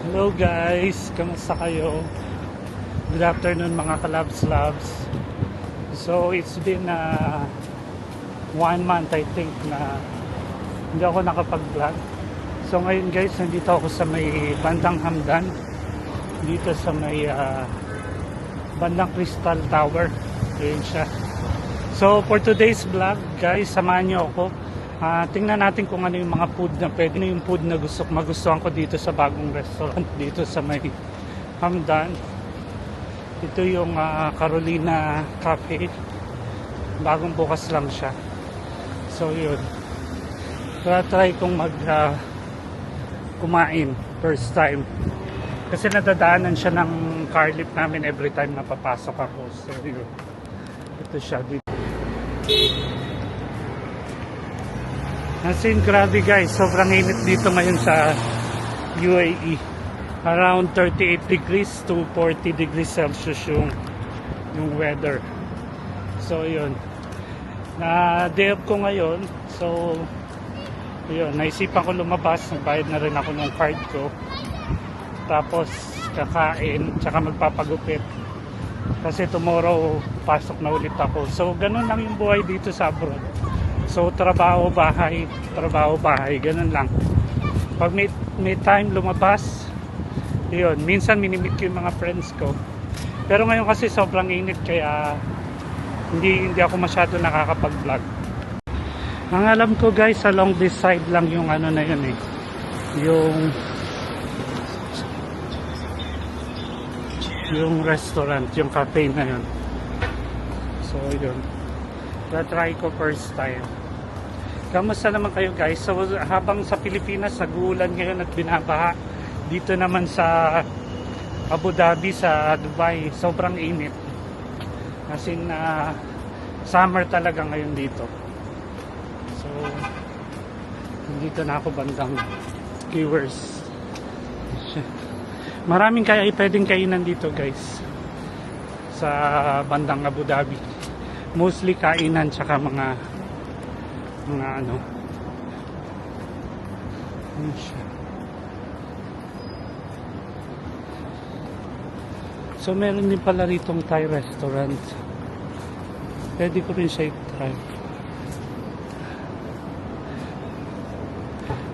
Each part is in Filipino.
Hello guys, kamusta kayo? Good afternoon mga kalabs-labs. So it's been 1 month I think na hindi ako nakapag-vlog. So ngayon guys, nandito ako sa may bandang Hamdan. Dito sa may bandang Crystal Tower. Ayun siya. So for today's vlog guys, samahan niyo ako. Tingnan natin kung ano yung mga food na pwede na yung food na magustuhan ko dito sa bagong restaurant dito sa may Hamdan. Ito yung Carolina Cafe. Bagong bukas lang siya. So yun. Try kong kumain first time. Kasi nadadaanan siya ng car lift namin every time na papasok ako. So yun. Ito siya dito. As in, grabe guys, sobrang init dito ngayon sa UAE. Around 38 degrees to 40 degrees Celsius yung weather. So yun, na day off ko ngayon. So yun, naisipan ko lumabas. Nagbayad na rin ako ng card ko. Tapos kakain, tsaka magpapagupit. Kasi tomorrow pasok na ulit ako. So ganun lang yung buhay dito sa abroad. So trabaho, bahay, ganun lang. Pag may time lumabas, yun, minsan minimit ko yung mga friends ko. Pero ngayon kasi sobrang init kaya hindi ako masyado nakakapag-vlog. Ang alam ko guys, along this side lang yung ano na yun eh. Yung restaurant, yung cafe na yun. So yun. Try ko first time. Kamusta naman kayo guys? So habang sa Pilipinas naguulan ngayon at binabaha, dito naman sa Abu Dhabi, sa Dubai, sobrang init. As in summer talaga ngayon dito. So dito na ako bandang Keyworth. Maraming pwedeng kainan dito guys sa bandang Abu Dhabi. Mostly kainan tsaka mga ano. So meron din pala ritong Thai restaurant. Pwede ko rin siya i-try.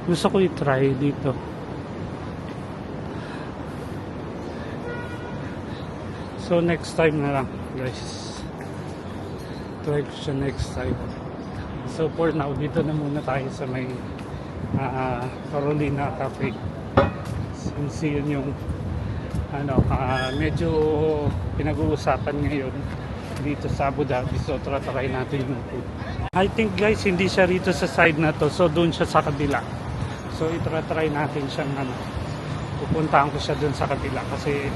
Gusto ko i-try dito. So next time na lang guys. Try ko siya next time. So for now, dito na muna tayo sa may Carolina Cafe. Since yun yung medyo pinag-uusapan ngayon dito sa Abu Dhabi. So try natin yung food. I think guys, hindi siya rito sa side na to. So doon siya sa kabila. So try natin siyang pupuntahan ko siya doon sa kabila kasi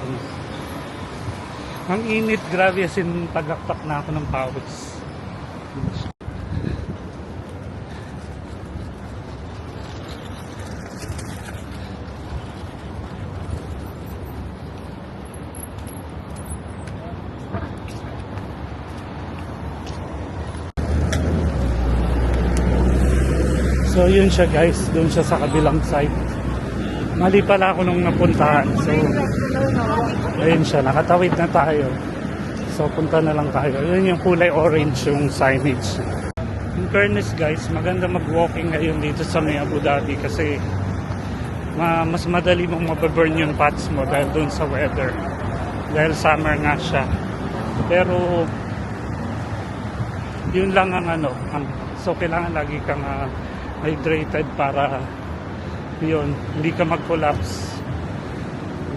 ang init, grabe, as in tagaktak na ako ng pawis. So yun siya guys, doon siya sa kabilang side. Mali pala ako nung napuntahan. So ayun siya, nakatawid na tayo. So punta na lang tayo. Yun yung kulay orange yung signage. In fairness guys, maganda mag-walking ngayon dito sa may Abu Dhabi kasi mas madali mong mababurn yung fats mo dahil doon sa weather. Dahil summer nga siya. Pero yun lang ang so kailangan lagi kang hydrated para yun, hindi ka mag-collapse.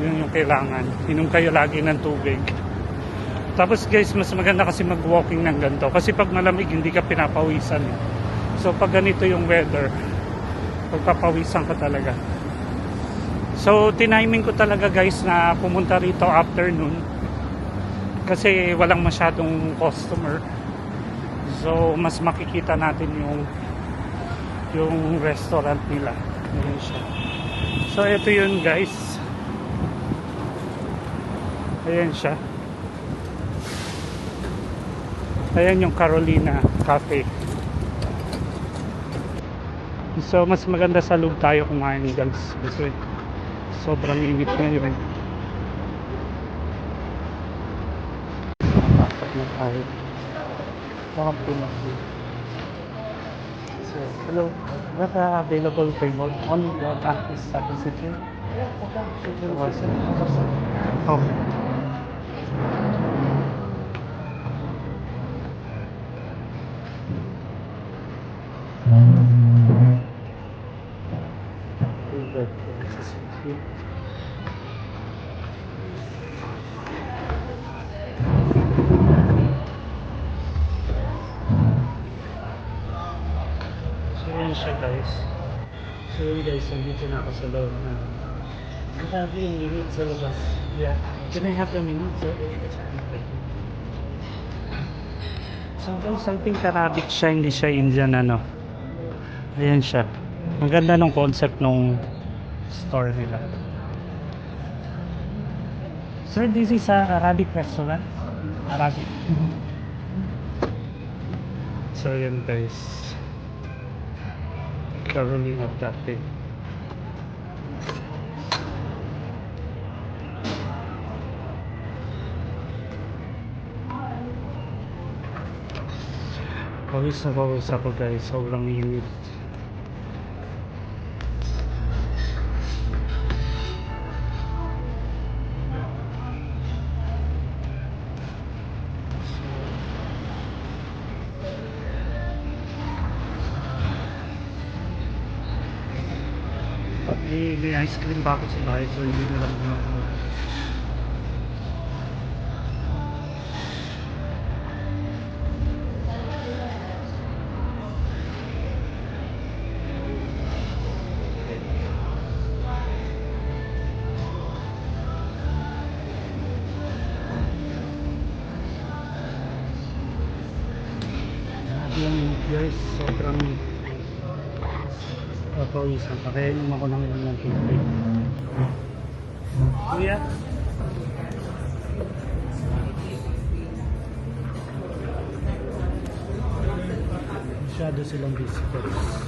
Yun yung kailangan. Inom kayo lagi ng tubig. Tapos guys, mas maganda kasi mag-walking ng ganito. Kasi pag malamig, hindi ka pinapawisan. So pag ganito yung weather, pagpapawisan ka talaga. So tiniming ko talaga guys na pumunta rito afternoon. Kasi walang masyadong customer. So mas makikita natin yung restaurant nila. Ayan siya. So ito yun guys. Ayan siya. Ayan yung Carolina Cafe. So mas maganda sa loob tayo kumain guys. Kasi Sobrang init ngayon. Nakapasok na tayo. Mga Pinas. So, hello. What available table? Only the artist service here? Oh. So yun siya guys. So yun guys, nandito na ako sa loob na. Grabe yung init sa labas. Yeah. Can I have a minute, sir? So guys, I think Arabic siya, hindi siya Indian ano. Ayan siya. Ang ganda ng concept nung store nila. Sir, this is a Arabic restaurant. Arabic. So yun guys. Caroline of that day. Pawis na pawis ako guys. Sobrang init. May ice cream pa ako sa bahay, so hindi na lang ako. Yung guys, sobrang papawisan pa. Kaya inom ako ng ilang ng tubig. Kuya? Masyado silang visitors.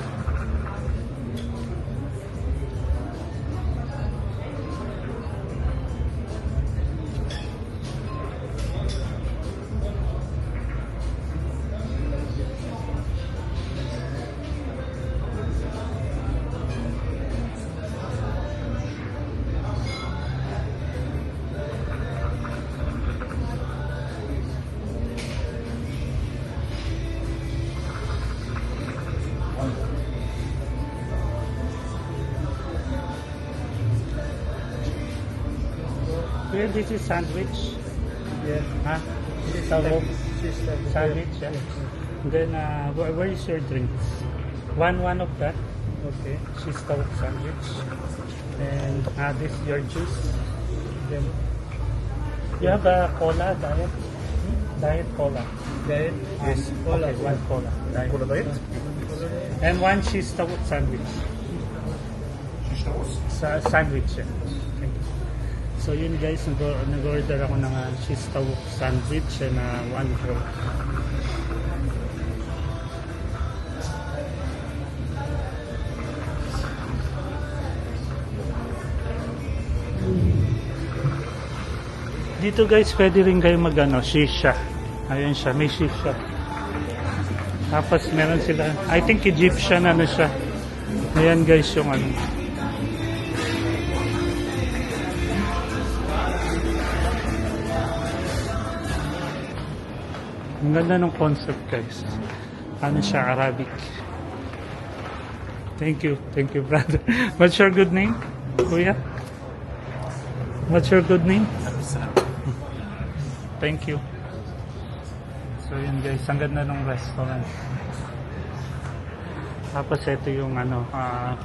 Here, this is sandwich. Yeah. Huh? This is sandwich. Sandwich, yeah. Yes. Then, where is your drinks? One of that. Okay. Cheese stout sandwich. And this is your juice. Then, you have a cola diet? Diet cola. Diet? Yes. Cola. Okay, one cola. Diet. Cola diet? And one cheese stout sandwich. Sandwich, yeah. Thank you. So yun guys, nag-order ako ng cheese stout sandwich and one coke. Dito guys, pwede rin kayo shisha. Ayun siya, may shisha. Tapos meron sila, I think Egyptian siya. Ayan guys yung Ang ganda ng concept guys. Siya, Arabic. Thank you brother. What's your good name, Kuya? What's your good name? Thank you. So yun guys, ang ganda ng restaurant. Tapos ito yung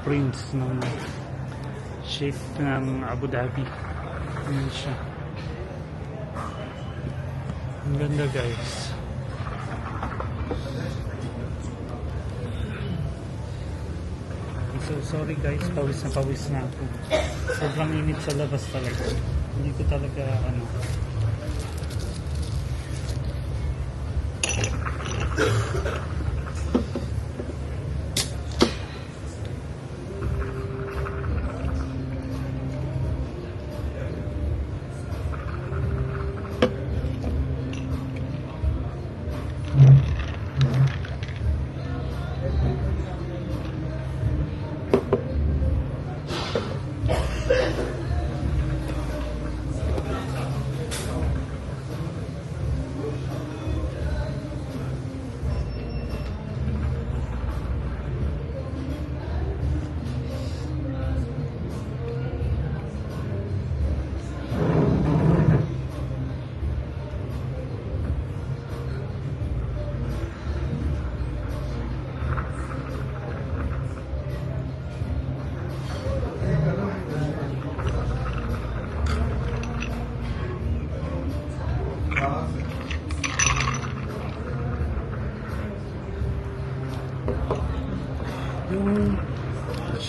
prince ng Sheikh ng Abu Dhabi. Yun siya. Ang ganda guys. So sorry guys, pawis na ako. Sobrang init sa labas talaga. Hindi ko talaga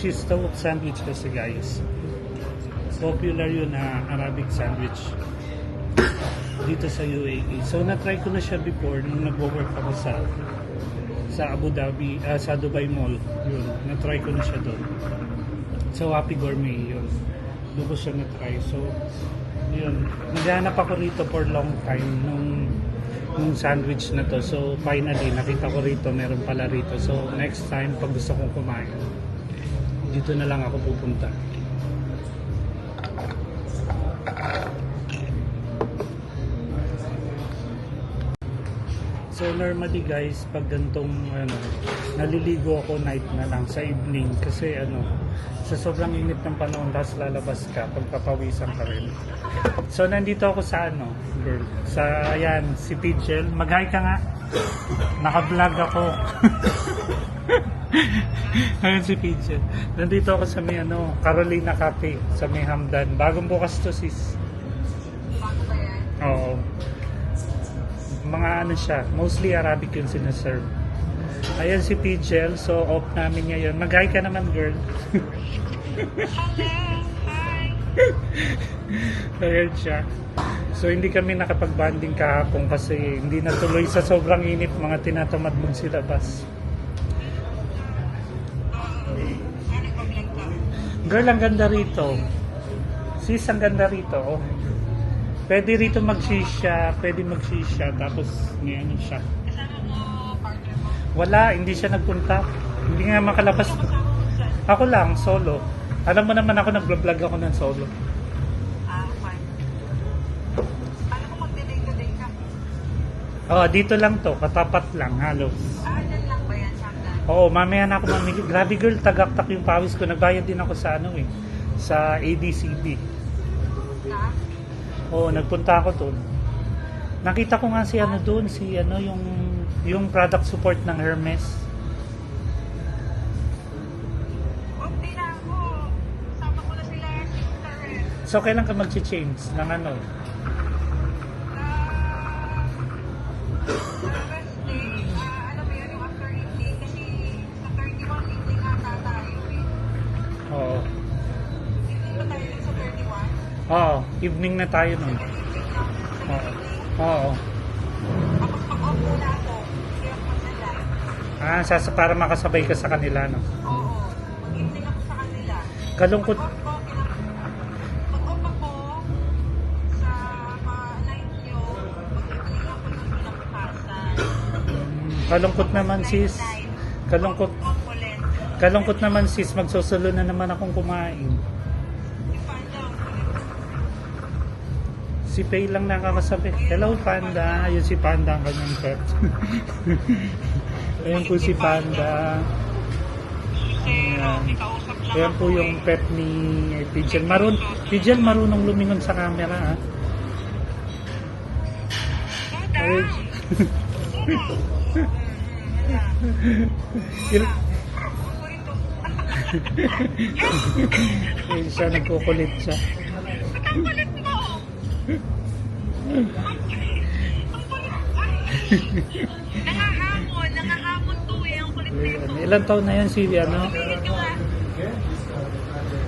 cheese tawag sandwich kasi guys. Popular yun na Arabic sandwich dito sa UAE. So na-try ko na siya before nung nagwo-work ako sa Abu Dhabi, sa Dubai Mall. Yun, na-try ko na siya doon. Sa Wapi Gourmet yun. Doon ko siya na-try. So yun, naghahanap ako rito for long time nung sandwich na to. So finally nakita ko rito, meron pala rito. So next time pag gusto kong kumain, dito na lang ako pupunta. So normally guys, pag gantong naliligo ako night na lang sa evening kasi sa sobrang init ng panahon tapos lalabas ka, pagpapawisan ka rin. So nandito ako sa girl, sa ayan, si Pidgel. Mag-hi ka nga. Naka-vlog ako. Ayan si Pidgel. Nandito ako sa may Carolina Cafe, sa may Hamdan. Bagong bukas to sis. Bago ba yan? Oo. Mga siya, mostly Arabic yung sinaserve. Ayan si Pidgel, so off namin ngayon. Mag-hi ka naman, girl. Hello! Hi! Ayan siya. So hindi kami nakapag-banding kahapon kasi hindi natuloy sa sobrang init, mga tinatamad mong silabas. Ano problem ka? Girl, ang ganda rito. Sis, ang ganda rito. Oh. Pwede rito mag-shisha, tapos may siya. Kasama mo, partner mo? Wala, hindi siya nagpunta. Hindi nga makalabas. Ako lang, solo. Alam mo naman ako, nag-vlog ako ng solo. Fine. Paano kung mag-delay today ka? Oh, dito lang to, katapat lang, halos. Dyan lang ba yan, Shamdan? Oo, mamaya na ako mamigil. Grabe girl, tagaktak yung pawis ko. Nagbayad din ako sa sa ADCB. Na? Oo, nagpunta ako doon. Nakita ko nga si doon, yung product support ng Hermes. Hindi na ako. Sama ko na sila, sister eh. So, kailan ka mag-change ng Wednesday, ano ba yun, yung after evening? Kasi sa 31 evening ata tayo eh. Oo. Evening ba tayo dun sa 31? Oo, evening na tayo nun. Oo. Oo. Tapos pag-off muna ako, hindi ako mag-live. Para makasabay ka sa kanila, no? Oo. Mag-evening ako sa kanila. Kalungkot. Mag-off ako sa night nyo, mag-evening ako yung pinapasan. Kalungkot naman, sis. Kalungkot. Off ulit. Kalungkot naman, sis. Magsusulo na naman akong kumain. Yung panda, Si Pay lang nakakasabi. Hello, Panda. Ayun si Panda, ang kanyang pet. Ayun po si Panda. Ayan. kausap lang Ayan po yung pet ni Pidgel. Pidgel marunong lumingon sa camera, ha? Ayun. Ayun siya, nagkukulit siya. Ang kulit mo! Ang kulit! Nangahamon to eh, ang kulit nito. Ilan taon na yan si Pilit yung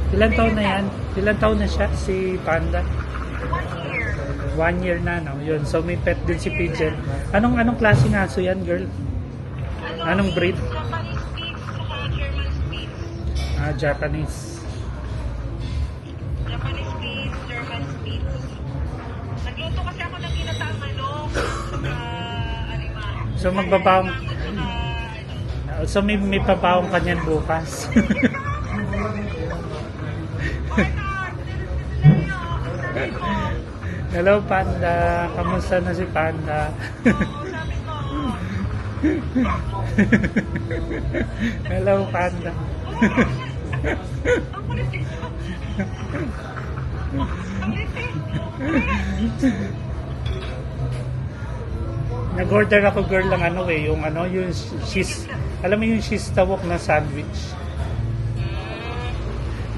Ilan taon na yan? Ilan taon na siya si Panda? 1 year. 1 year na, no? Yun. So may pet din si Pidgel. Anong klaseng aso yan, girl? Anong breed? Japanese Spitz, saka German Spitz. Japanese. Japanese Spitz, German Spitz. Nagluto kasi ako ng ginataang manok, saka alimango. So magbabawang... So may pabawang kanyan bukas. Hello, Panda. Kamusta na si Panda? Hello, Panda. Nag-order ako girl lang yung cheese, alam mo yung cheese tawok na sandwich.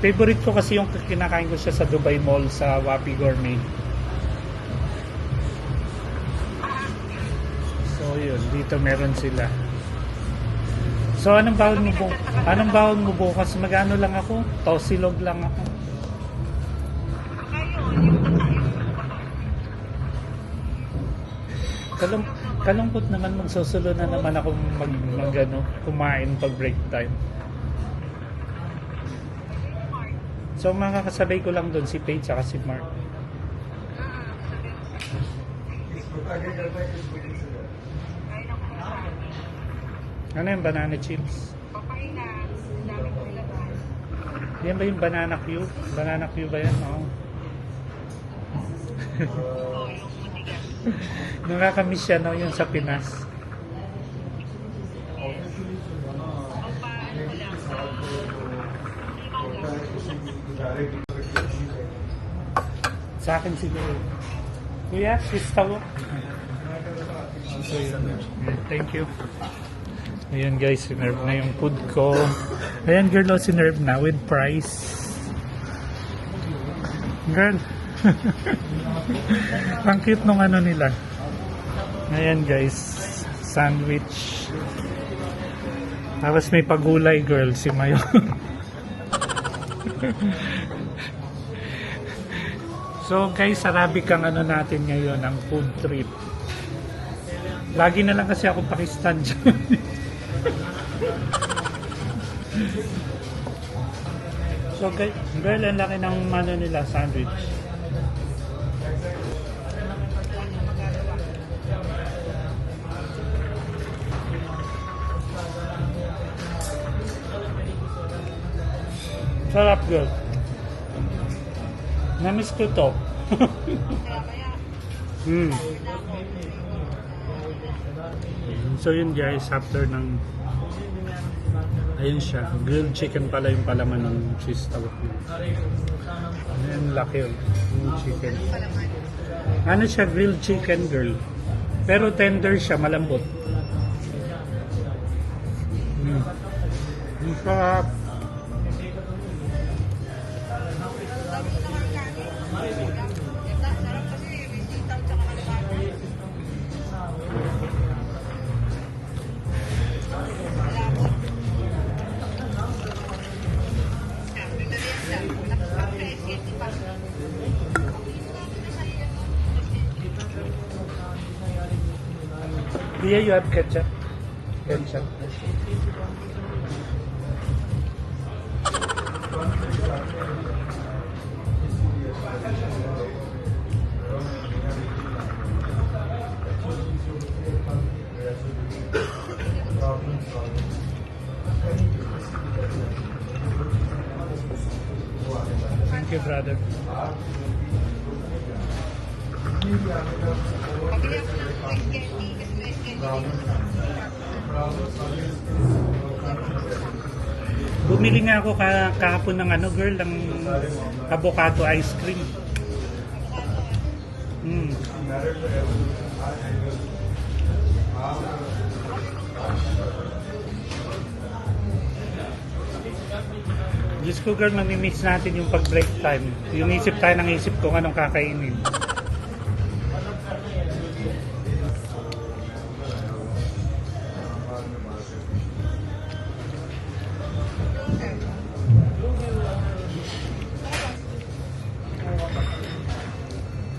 Favorite ko kasi yung kinakain ko siya sa Dubai Mall sa Wapi Gourmet. So yun, dito meron sila. So anong baon mo bukas? Anong baon mo bukas? Magano lang ako? Tosilog lang ako. Kalungkot naman magsusulo na naman ako kumain pag break time. So makakasabay ko lang doon si Paige at si Mark. Ano yung banana chips? Yan ba yung banana Q? Banana Q ba yan? Oo. Nakakamiss siya, no, yung sa Pinas. Sa akin siguro. Kuya, sistaw. Thank you. Ayan guys, sinerve na yung food ko. Ayan girl, sinerve na with price. Girl. Ang cute nung ano nila. Ayan guys, sandwich. Tapos may pagulay girl, si Mayo. So guys, Arabic ang ano natin ngayon, ang food trip. Lagi na lang kasi ako Pakistan dyan. So guys, girl, ang laki ng ano nila, sandwich. Sarap girl. Namiss ko to. So yun guys, after ng ayun siya, grilled chicken pala yung palaman ng cheese tawag niya. Ayan, laki yun, yung chicken. Ano siya, grilled chicken girl. Pero tender siya, malambot. Ang sarap. Here you have ketchup. Ketchup. Thank you, brother. Bumili nga ako kahapon ng ano girl, ng avocado ice cream. Diyos ko girl, mamimiss natin yung pag-break time. Yung isip tayo ng isip kung anong kakainin.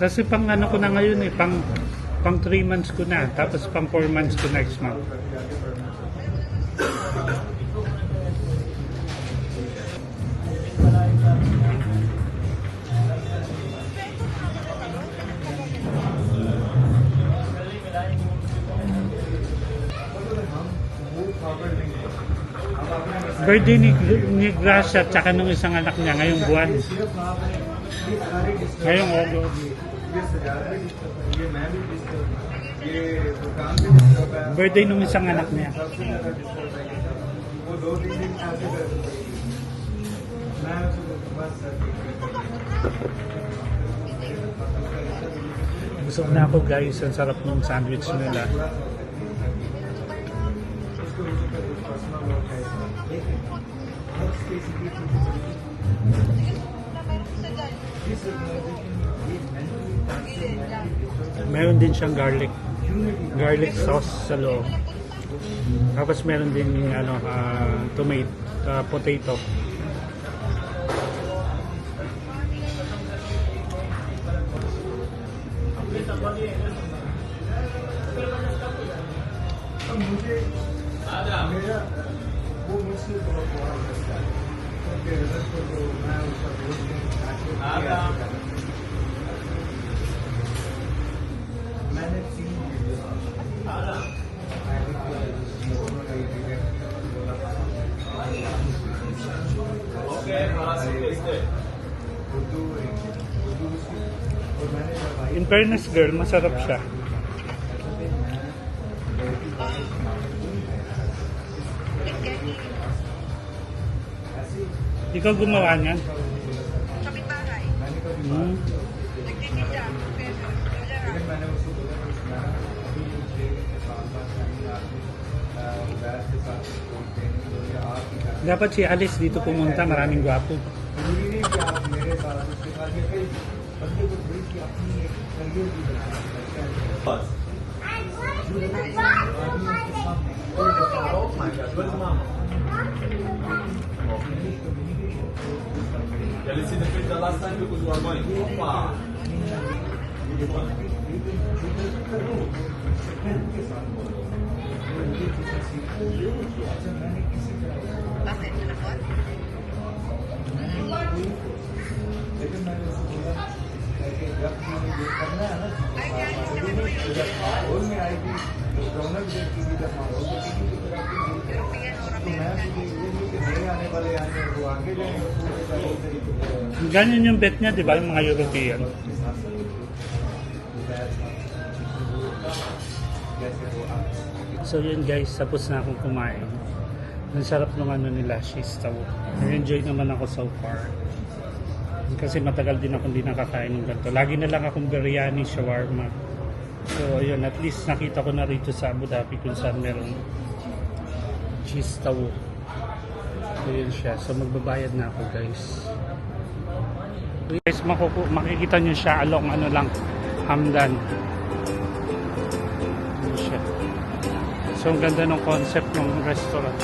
Kasi pang ano ko na ngayon pang 3 months ko na, tapos pang 4 months ko next month. Birthday ni Gracia at saka nung isang anak niya ngayong buwan. Ngayong August. Birthday nung isang anak niya. Busog na ako guys, ang sarap ng sandwich nila. Meron din siyang garlic sauce sa loob. Tapos meron din yung tomato, potato. In fairness girl, masarap siya. Ikaw gumawa niyan? Kapitbahay. Hmm. Nagtitinda. Pero, wala lang. Dapat si Alice dito pumunta, maraming gwapo. Yeah, let's see the picture last time because we are going. Opa. Bakit? Malakot? Ay, yan. Naman mo yun. European or American? Ganyan yung bet niya, di ba? Yung mga European. So yun guys, tapos na akong kumain. Ang sarap ng ano nila, cheese tawo. Na-enjoy naman ako so far. Kasi matagal din ako hindi nakakain ng ganito. Lagi na lang akong biryani, shawarma. So ayun, at least nakita ko na rito sa Abu Dhabi kung saan merong cheese tawo. So yun siya. So magbabayad na ako guys. So guys, makikita nyo siya along ano lang, Hamdan. Yun siya. So ang ganda ng concept ng restaurant.